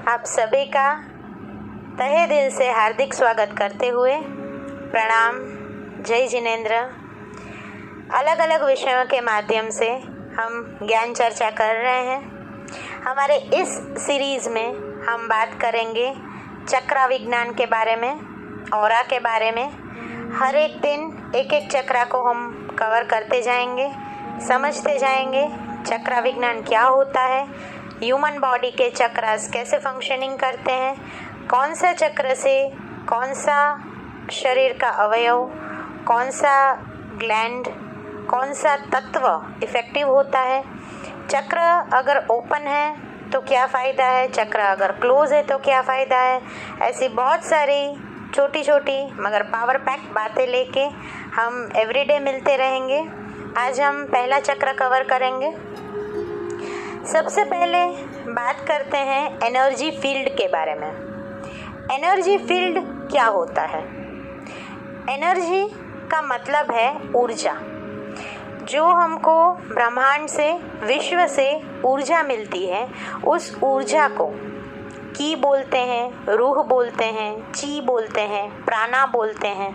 आप सभी का तहे दिल से हार्दिक स्वागत करते हुए प्रणाम, जय जिनेंद्र। अलग अलग विषयों के माध्यम से हम ज्ञान चर्चा कर रहे हैं। हमारे इस सीरीज़ में हम बात करेंगे चक्रा विज्ञान के बारे में, ऑरा के बारे में। हर एक दिन एक एक चक्रा को हम कवर करते जाएंगे, समझते जाएंगे चक्रा विज्ञान क्या होता है, ह्यूमन बॉडी के चक्रास कैसे फंक्शनिंग करते हैं, कौन सा चक्र से कौन सा शरीर का अवयव, कौन सा ग्लैंड, कौन सा तत्व इफ़ेक्टिव होता है, चक्र अगर ओपन है तो क्या फ़ायदा है, चक्र अगर क्लोज है तो क्या फ़ायदा है। ऐसी बहुत सारी छोटी छोटी मगर पावर पैक बातें लेके हम एवरीडे मिलते रहेंगे। आज हम पहला चक्र कवर करेंगे। सबसे पहले बात करते हैं एनर्जी फील्ड के बारे में। एनर्जी फील्ड क्या होता है? एनर्जी का मतलब है ऊर्जा। जो हमको ब्रह्मांड से, विश्व से ऊर्जा मिलती है, उस ऊर्जा को की बोलते हैं, रूह बोलते हैं, ची बोलते हैं, प्राणा बोलते हैं।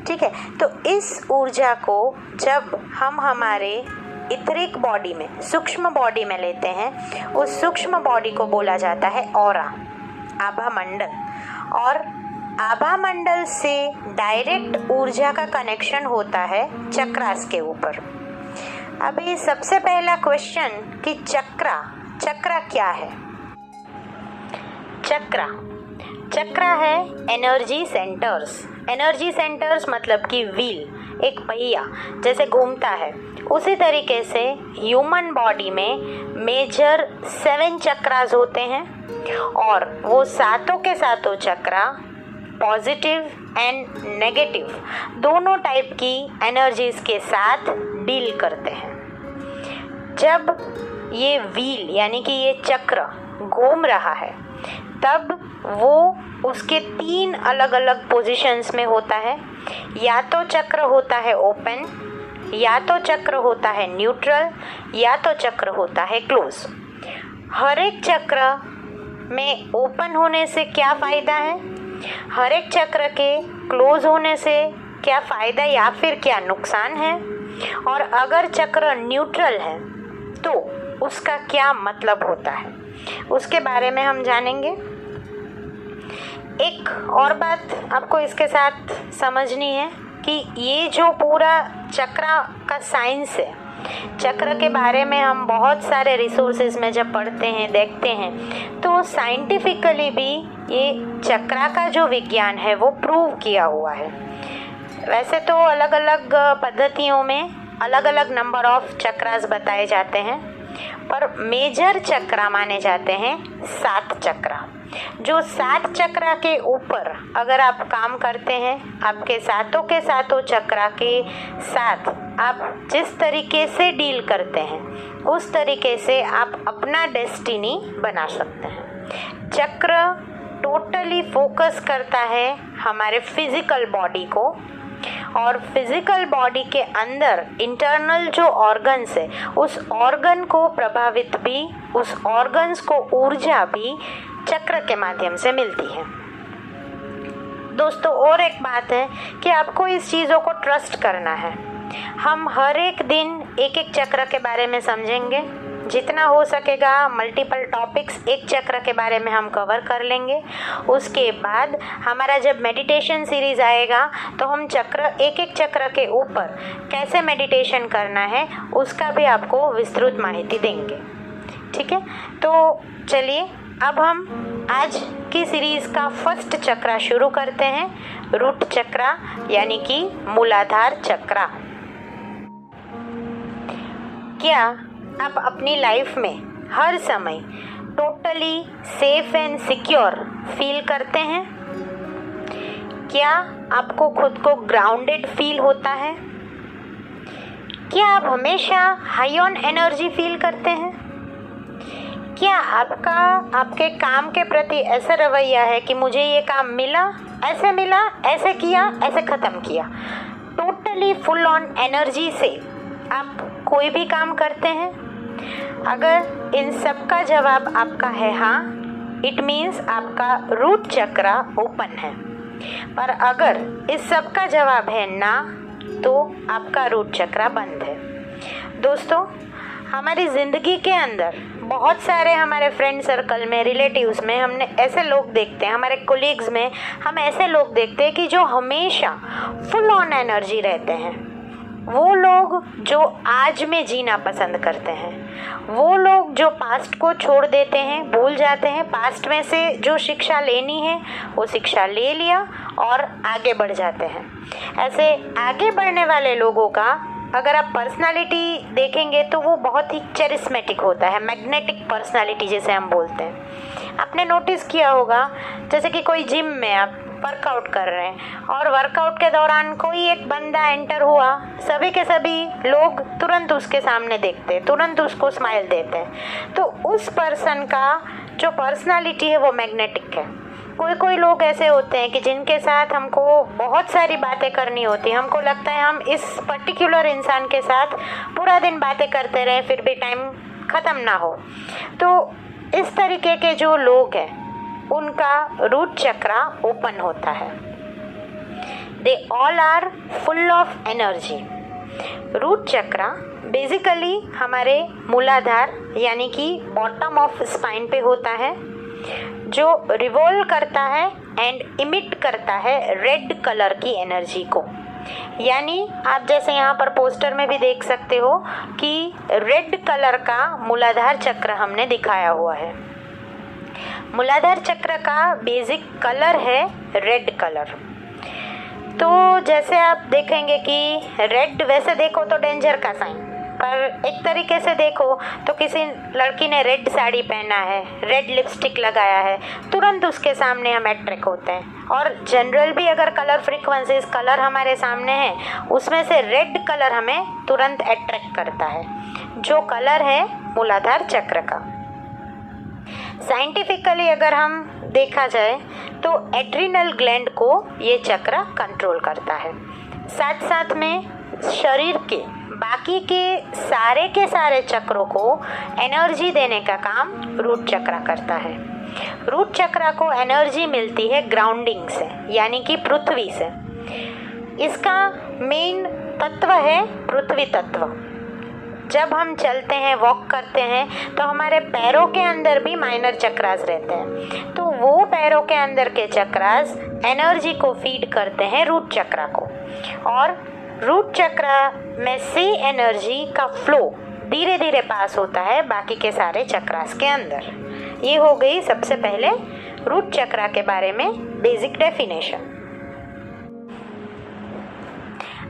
ठीक है, तो इस ऊर्जा को जब हम हमारे इथरिक बॉडी में, सूक्ष्म बॉडी में लेते हैं, उस सूक्ष्म बॉडी को बोला जाता है ऑरा, आभा मंडल। और आभा मंडल से डायरेक्ट ऊर्जा का कनेक्शन होता है चक्रास के ऊपर। अभी सबसे पहला क्वेश्चन कि चक्रा क्या है? चक्रा है एनर्जी सेंटर्स। एनर्जी सेंटर्स मतलब कि व्हील, एक पहिया जैसे घूमता है, उसी तरीके से ह्यूमन बॉडी में मेजर 7 चक्रास होते हैं और वो सातों के सातों चक्रा पॉजिटिव एंड नेगेटिव दोनों टाइप की एनर्जीज के साथ डील करते हैं। जब ये व्हील यानी कि ये चक्र घूम रहा है तब वो उसके 3 अलग अलग पोजीशंस में होता है। या तो चक्र होता है ओपन, या तो चक्र होता है न्यूट्रल, या तो चक्र होता है क्लोज। हर एक चक्र में ओपन होने से क्या फ़ायदा है, हर एक चक्र के क्लोज होने से क्या फ़ायदा या फिर क्या नुकसान है, और अगर चक्र न्यूट्रल है तो उसका क्या मतलब होता है, उसके बारे में हम जानेंगे। एक और बात आपको इसके साथ समझनी है कि ये जो पूरा चक्रा का साइंस है, चक्र के बारे में हम बहुत सारे रिसोर्सेज में जब पढ़ते हैं, देखते हैं, तो साइंटिफिकली भी ये चक्रा का जो विज्ञान है वो प्रूव किया हुआ है। वैसे तो अलग अलग पद्धतियों में अलग अलग नंबर ऑफ चक्रास बताए जाते हैं, पर मेजर चक्रा माने जाते हैं 7 चक्रा। जो 7 चक्रा के ऊपर अगर आप काम करते हैं, आपके सातों के सातों चक्रा के साथ आप जिस तरीके से डील करते हैं, उस तरीके से आप अपना डेस्टिनी बना सकते हैं। चक्र टोटली फोकस करता है हमारे फिजिकल बॉडी को, और फिजिकल बॉडी के अंदर इंटरनल जो ऑर्गन्स है, उस ऑर्गन को प्रभावित भी, उस ऑर्गन्स को ऊर्जा भी चक्र के माध्यम से मिलती है। दोस्तों, और एक बात है कि आपको इस चीज़ों को ट्रस्ट करना है। हम हर एक दिन एक एक चक्र के बारे में समझेंगे, जितना हो सकेगा मल्टीपल टॉपिक्स एक चक्र के बारे में हम कवर कर लेंगे। उसके बाद हमारा जब मेडिटेशन सीरीज़ आएगा तो हम चक्र, एक एक चक्र के ऊपर कैसे मेडिटेशन करना है उसका भी आपको विस्तृत माहिती देंगे। ठीक है, तो चलिए अब हम आज की सीरीज़ का फर्स्ट चक्रा शुरू करते हैं, रूट चक्रा यानी कि मूलाधार चक्रा। क्या आप अपनी लाइफ में हर समय totally safe and secure feel करते हैं? क्या आपको खुद को ग्राउंडेड फील होता है? क्या आप हमेशा हाई ऑन एनर्जी फील करते हैं? क्या आपके काम के प्रति ऐसा रवैया है कि मुझे ये काम मिला, ऐसे किया, ऐसे ख़त्म किया, टोटली फुल ऑन एनर्जी से आप कोई भी काम करते हैं? अगर इन सब का जवाब आपका है हाँ, इट मीन्स आपका रूट चक्रा ओपन है। पर अगर इस सब का जवाब है ना, तो आपका रूट चक्रा बंद है। दोस्तों, हमारी ज़िंदगी के अंदर बहुत सारे हमारे फ्रेंड सर्कल में, रिलेटिव्स में हमने ऐसे लोग देखते हैं, हमारे कोलीग्स में हम ऐसे लोग देखते हैं कि जो हमेशा फुल ऑन एनर्जी रहते हैं। वो लोग जो आज में जीना पसंद करते हैं, वो लोग जो पास्ट को छोड़ देते हैं, भूल जाते हैं, पास्ट में से जो शिक्षा लेनी है वो शिक्षा ले लिया और आगे बढ़ जाते हैं। ऐसे आगे बढ़ने वाले लोगों का अगर आप पर्सनालिटी देखेंगे तो वो बहुत ही चेरिस्मेटिक होता है, मैग्नेटिक पर्सनालिटी जिसे हम बोलते हैं। आपने नोटिस किया होगा, जैसे कि कोई जिम में आप वर्कआउट कर रहे हैं और वर्कआउट के दौरान कोई एक बंदा एंटर हुआ, सभी के सभी लोग तुरंत उसके सामने देखते हैं, तुरंत उसको स्माइल देते हैं। तो उस पर्सन का जो पर्सनालिटी है वो मैग्नेटिक है। कोई लोग ऐसे होते हैं कि जिनके साथ हमको बहुत सारी बातें करनी होती है, हमको लगता है हम इस पर्टिकुलर इंसान के साथ पूरा दिन बातें करते रहें फिर भी टाइम ख़त्म ना हो। तो इस तरीके के जो लोग हैं उनका रूट चक्रा ओपन होता है। They all are full of energy. Root chakra basically हमारे मूलाधार यानी कि बॉटम ऑफ स्पाइन पे होता है, जो रिवॉल्व करता है एंड इमिट करता है रेड कलर की एनर्जी को। यानी आप जैसे यहाँ पर पोस्टर में भी देख सकते हो कि रेड कलर का मूलाधार चक्र हमने दिखाया हुआ है। मूलाधार चक्र का बेसिक कलर है रेड कलर। तो जैसे आप देखेंगे कि रेड वैसे देखो तो डेंजर का साइन, पर एक तरीके से देखो तो किसी लड़की ने रेड साड़ी पहना है, रेड लिपस्टिक लगाया है, तुरंत उसके सामने हम अट्रैक्ट होते हैं। और जनरल भी अगर कलर फ्रीक्वेंसीज कलर हमारे सामने है, उसमें से रेड कलर हमें तुरंत अट्रैक्ट करता है, जो कलर है मूलाधार चक्र का। साइंटिफिकली अगर हम देखा जाए तो एड्रिनल ग्लैंड को ये चक्र कंट्रोल करता है। साथ साथ में शरीर के बाकी के सारे चक्रों को एनर्जी देने का काम रूट चक्र करता है। रूट चक्र को एनर्जी मिलती है ग्राउंडिंग से, यानी कि पृथ्वी से। इसका मेन तत्व है पृथ्वी तत्व। जब हम चलते हैं, वॉक करते हैं, तो हमारे पैरों के अंदर भी माइनर चक्रास रहते हैं। तो वो पैरों के अंदर के चक्रास एनर्जी को फीड करते हैं रूट चक्र को, और रूट चक्र में से एनर्जी का फ्लो धीरे धीरे पास होता है बाकी के सारे चक्रास के अंदर। ये हो गई सबसे पहले रूट चक्र के बारे में बेसिक डेफिनेशन।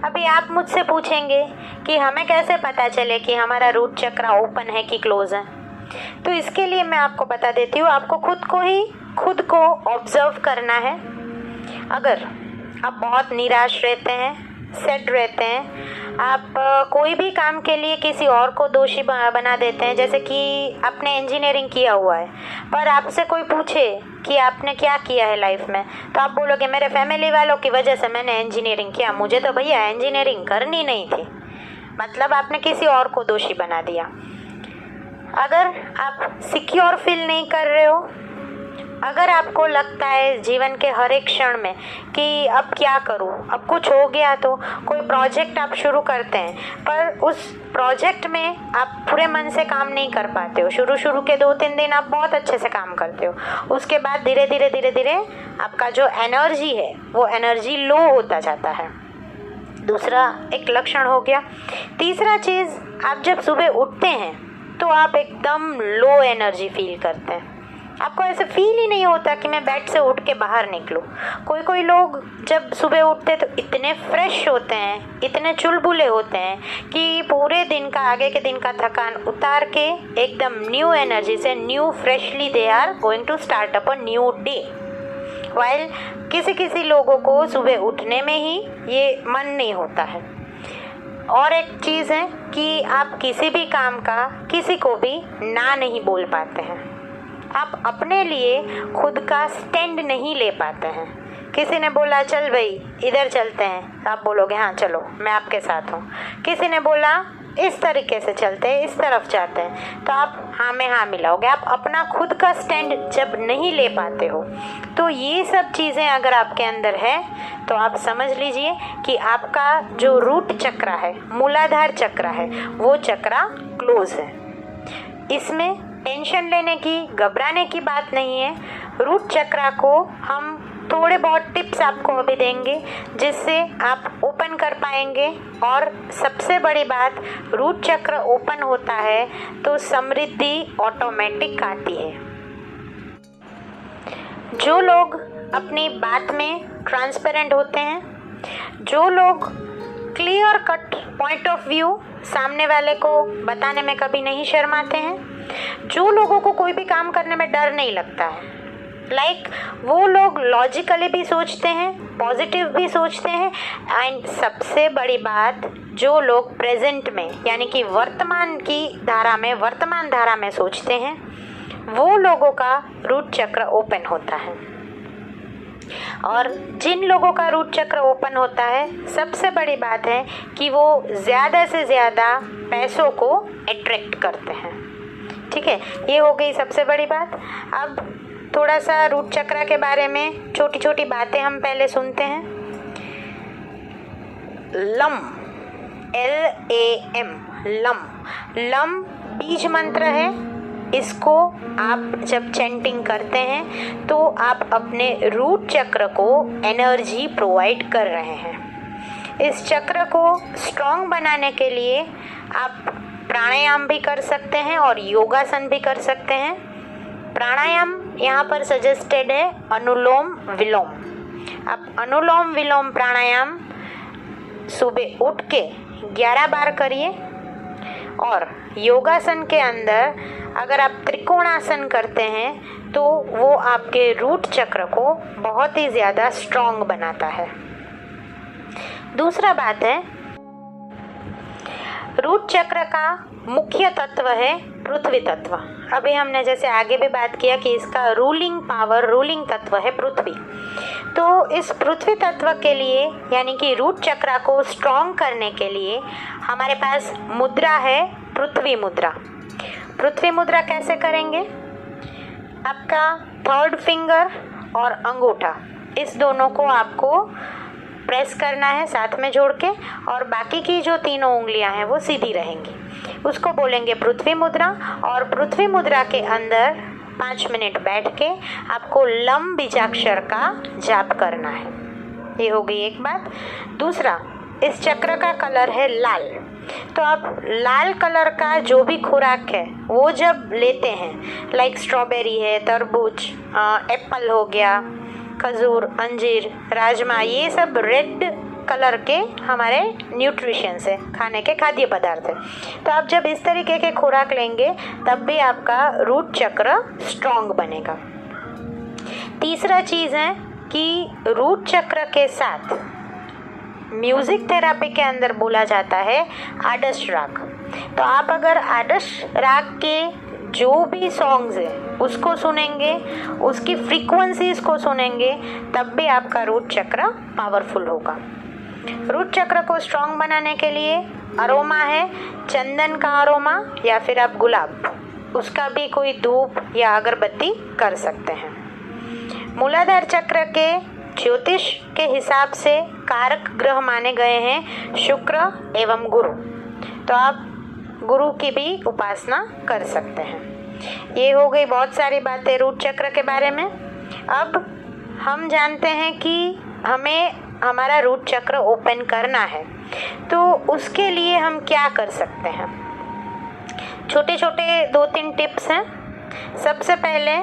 अभी आप मुझसे पूछेंगे कि हमें कैसे पता चले कि हमारा रूट चक्र ओपन है कि क्लोज है। तो इसके लिए मैं आपको बता देती हूँ, आपको खुद को ऑब्जर्व करना है। अगर आप बहुत निराश रहते हैं, सेड रहते हैं, आप कोई भी काम के लिए किसी और को दोषी बना देते हैं। जैसे कि आपने इंजीनियरिंग किया हुआ है, पर आपसे कोई पूछे कि आपने क्या किया है लाइफ में, तो आप बोलोगे मेरे फैमिली वालों की वजह से मैंने इंजीनियरिंग किया, मुझे तो भैया इंजीनियरिंग करनी नहीं थी। मतलब आपने किसी और को दोषी बना दिया। अगर आप सिक्योर फील नहीं कर रहे हो, अगर आपको लगता है जीवन के हर एक क्षण में कि अब क्या करूं, अब कुछ हो गया, तो कोई प्रोजेक्ट आप शुरू करते हैं पर उस प्रोजेक्ट में आप पूरे मन से काम नहीं कर पाते हो। शुरू के 2-3 दिन आप बहुत अच्छे से काम करते हो, उसके बाद धीरे धीरे आपका जो एनर्जी है वो एनर्जी लो होता जाता है। दूसरा एक लक्षण हो गया। तीसरा चीज़, आप जब सुबह उठते हैं तो आप एकदम लो एनर्जी फील करते हैं। आपको ऐसे फील ही नहीं होता कि मैं बेड से उठ के बाहर निकलूं। कोई लोग जब सुबह उठते तो इतने फ्रेश होते हैं, इतने चुलबुले होते हैं कि पूरे दिन का, आगे के दिन का थकान उतार के एकदम न्यू एनर्जी से, new freshly they are going to start up a new day. While किसी लोगों को सुबह उठने में ही ये मन नहीं होता है। और एक चीज़ है कि आप किसी भी काम का किसी को भी ना नहीं बोल पाते हैं। आप अपने लिए खुद का स्टैंड नहीं ले पाते हैं। किसी ने बोला चल भाई इधर चलते हैं, आप बोलोगे हाँ चलो मैं आपके साथ हूँ। किसी ने बोला इस तरीके से चलते हैं, इस तरफ जाते हैं, तो आप हाँ में हाँ मिलाओगे। आप अपना खुद का स्टैंड जब नहीं ले पाते हो, तो ये सब चीज़ें अगर आपके अंदर है तो आप समझ लीजिए कि आपका जो रूट चक्र है, मूलाधार चक्र है, वो चक्र क्लोज है। इसमें टेंशन लेने की, घबराने की बात नहीं है। रूट चक्र को हम थोड़े बहुत टिप्स आपको अभी देंगे जिससे आप ओपन कर पाएंगे। और सबसे बड़ी बात, रूट चक्र ओपन होता है तो समृद्धि ऑटोमेटिक आती है। जो लोग अपनी बात में ट्रांसपेरेंट होते हैं, जो लोग clear cut point of view सामने वाले को बताने में कभी नहीं शर्माते हैं, जो लोगों को कोई भी काम करने में डर नहीं लगता है, वो लोग लॉजिकली भी सोचते हैं, पॉजिटिव भी सोचते हैं, एंड सबसे बड़ी बात, जो लोग प्रेजेंट में यानी कि वर्तमान धारा में सोचते हैं, वो लोगों का रूट चक्र ओपन होता है। और जिन लोगों का रूट चक्र ओपन होता है, सबसे बड़ी बात है कि वो ज़्यादा से ज़्यादा पैसों को अट्रैक्ट करते हैं। ठीक है, ये हो गई सबसे बड़ी बात। अब थोड़ा सा रूट चक्र के बारे में छोटी छोटी बातें हम पहले सुनते हैं। लम, LAM, लम बीज मंत्र है। इसको आप जब चैंटिंग करते हैं तो आप अपने रूट चक्र को एनर्जी प्रोवाइड कर रहे हैं। इस चक्र को स्ट्रॉन्ग बनाने के लिए आप प्राणायाम भी कर सकते हैं और योगासन भी कर सकते हैं। प्राणायाम यहाँ पर सजेस्टेड है अनुलोम विलोम। आप अनुलोम विलोम प्राणायाम सुबह उठ के 11 बार करिए। और योगासन के अंदर अगर आप त्रिकोणासन करते हैं तो वो आपके रूट चक्र को बहुत ही ज़्यादा स्ट्रॉन्ग बनाता है। दूसरा बात है, रूट चक्र का मुख्य तत्व है पृथ्वी तत्व। अभी हमने जैसे आगे भी बात किया कि इसका रूलिंग तत्व है पृथ्वी। तो इस पृथ्वी तत्व के लिए यानी कि रूट चक्र को स्ट्रॉन्ग करने के लिए हमारे पास मुद्रा है, पृथ्वी मुद्रा। पृथ्वी मुद्रा कैसे करेंगे? आपका 3rd फिंगर और अंगूठा, इस दोनों को आपको प्रेस करना है साथ में जोड़ के, और बाकी की जो 3 उंगलियां हैं वो सीधी रहेंगी। उसको बोलेंगे पृथ्वी मुद्रा। और पृथ्वी मुद्रा के अंदर 5 मिनट बैठ के आपको लम बीजाक्षर का जाप करना है। ये हो गई एक बात। दूसरा, इस चक्र का कलर है लाल। तो आप लाल कलर का जो भी खुराक है वो जब लेते हैं, लाइक स्ट्रॉबेरी है, तरबूज, एप्पल हो गया, खजूर, अंजीर, राजमा, ये सब रेड कलर के हमारे न्यूट्रिशंस है, खाने के खाद्य पदार्थ है। तो आप जब इस तरीके के खुराक लेंगे तब भी आपका रूट चक्र स्ट्रॉन्ग बनेगा। तीसरा चीज़ है कि रूट चक्र के साथ म्यूज़िक थेरापी के अंदर बोला जाता है आदर्श राग। तो आप अगर आदर्श राग के जो भी सॉन्ग्स है उसको सुनेंगे, उसकी फ्रीक्वेंसीज को सुनेंगे, तब भी आपका रूट चक्र पावरफुल होगा। रूट चक्र को स्ट्रॉन्ग बनाने के लिए अरोमा है, चंदन का अरोमा या फिर आप गुलाब, उसका भी कोई धूप या अगरबत्ती कर सकते हैं। मूलाधार चक्र के ज्योतिष के हिसाब से कारक ग्रह माने गए हैं शुक्र एवं गुरु। तो आप गुरु की भी उपासना कर सकते हैं। ये हो गई बहुत सारी बातें रूट चक्र के बारे में। अब हम जानते हैं कि हमें हमारा रूट चक्र ओपन करना है, तो उसके लिए हम क्या कर सकते हैं। छोटे छोटे 2-3 टिप्स हैं। सबसे पहले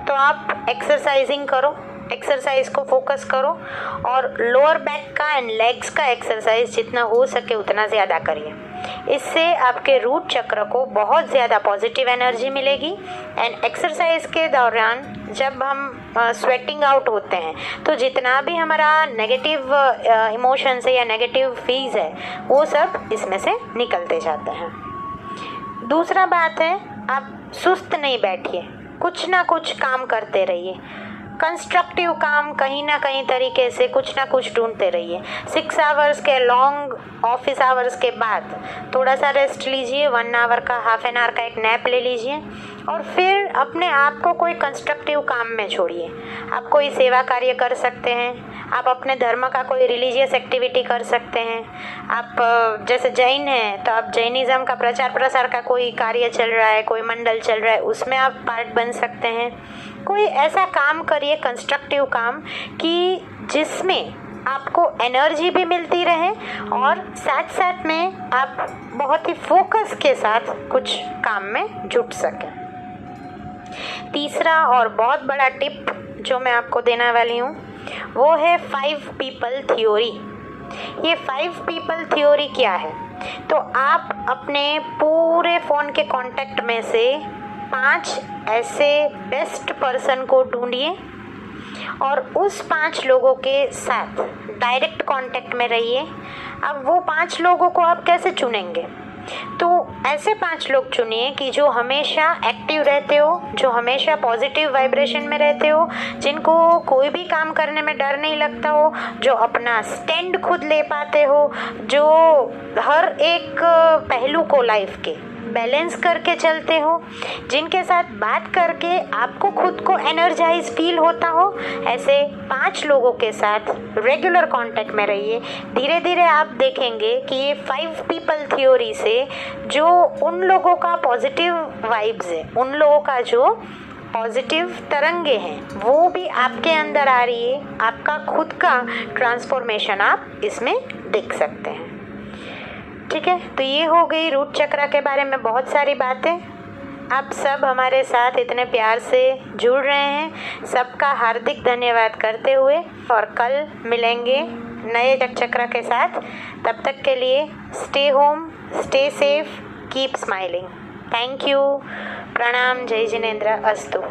तो आप एक्सरसाइजिंग करो, एक्सरसाइज को फोकस करो, और लोअर बैक का एंड लेग्स का एक्सरसाइज जितना हो सके उतना ज़्यादा करिए। इससे आपके रूट चक्र को बहुत ज़्यादा पॉजिटिव एनर्जी मिलेगी। एंड एक्सरसाइज के दौरान जब हम स्वेटिंग आउट होते हैं तो जितना भी हमारा नेगेटिव इमोशंस है या नेगेटिव फीज है वो सब इसमें से निकलते जाते हैं। दूसरा बात है, आप सुस्त नहीं बैठिए, कुछ ना कुछ काम करते रहिए। कंस्ट्रक्टिव काम कहीं ना कहीं तरीके से कुछ ना कुछ ढूंढते रहिए। 6 आवर्स के लॉन्ग ऑफिस आवर्स के बाद थोड़ा सा रेस्ट लीजिए, 1 आवर का, हाफ एन आवर का एक नैप ले लीजिए और फिर अपने आप को कोई कंस्ट्रक्टिव काम में छोड़िए। आप कोई सेवा कार्य कर सकते हैं, आप अपने धर्म का कोई रिलीजियस एक्टिविटी कर सकते हैं। आप जैसे जैन हैं तो आप जैनिज़्म का प्रचार प्रसार का कोई कार्य चल रहा है, कोई मंडल चल रहा है, उसमें आप पार्ट बन सकते हैं। कोई ऐसा काम करिए, कंस्ट्रक्टिव काम, कि जिसमें आपको एनर्जी भी मिलती रहे और साथ साथ में आप बहुत ही फोकस के साथ कुछ काम में जुट सकें। तीसरा और बहुत बड़ा टिप जो मैं आपको देने वाली हूँ वो है 5 पीपल थ्योरी। ये 5 पीपल थ्योरी क्या है? तो आप अपने पूरे फ़ोन के कांटेक्ट में से 5 ऐसे बेस्ट पर्सन को ढूंढिए और उस 5 लोगों के साथ डायरेक्ट कांटेक्ट में रहिए। अब वो 5 लोगों को आप कैसे चुनेंगे? तो ऐसे 5 लोग चुनिए कि जो हमेशा एक्टिव रहते हो, जो हमेशा पॉजिटिव वाइब्रेशन में रहते हो, जिनको कोई भी काम करने में डर नहीं लगता हो, जो अपना स्टैंड खुद ले पाते हो, जो हर एक पहलू को लाइफ के बैलेंस करके चलते हो, जिनके साथ बात करके आपको खुद को एनर्जाइज फील होता हो। ऐसे 5 लोगों के साथ रेगुलर कांटेक्ट में रहिए। धीरे धीरे आप देखेंगे कि ये 5 पीपल थ्योरी से जो उन लोगों का पॉजिटिव वाइब्स है, उन लोगों का जो पॉजिटिव तरंगे हैं, वो भी आपके अंदर आ रही है। आपका खुद का ट्रांसफॉर्मेशन आप इसमें देख सकते हैं। ठीक है, तो ये हो गई रूट चक्र के बारे में बहुत सारी बातें। आप सब हमारे साथ इतने प्यार से जुड़ रहे हैं, सबका हार्दिक धन्यवाद करते हुए, और कल मिलेंगे नए चक्र के साथ। तब तक के लिए stay home, stay safe, keep smiling. Thank you. प्रणाम। जय जिनेंद्र। अस्तु।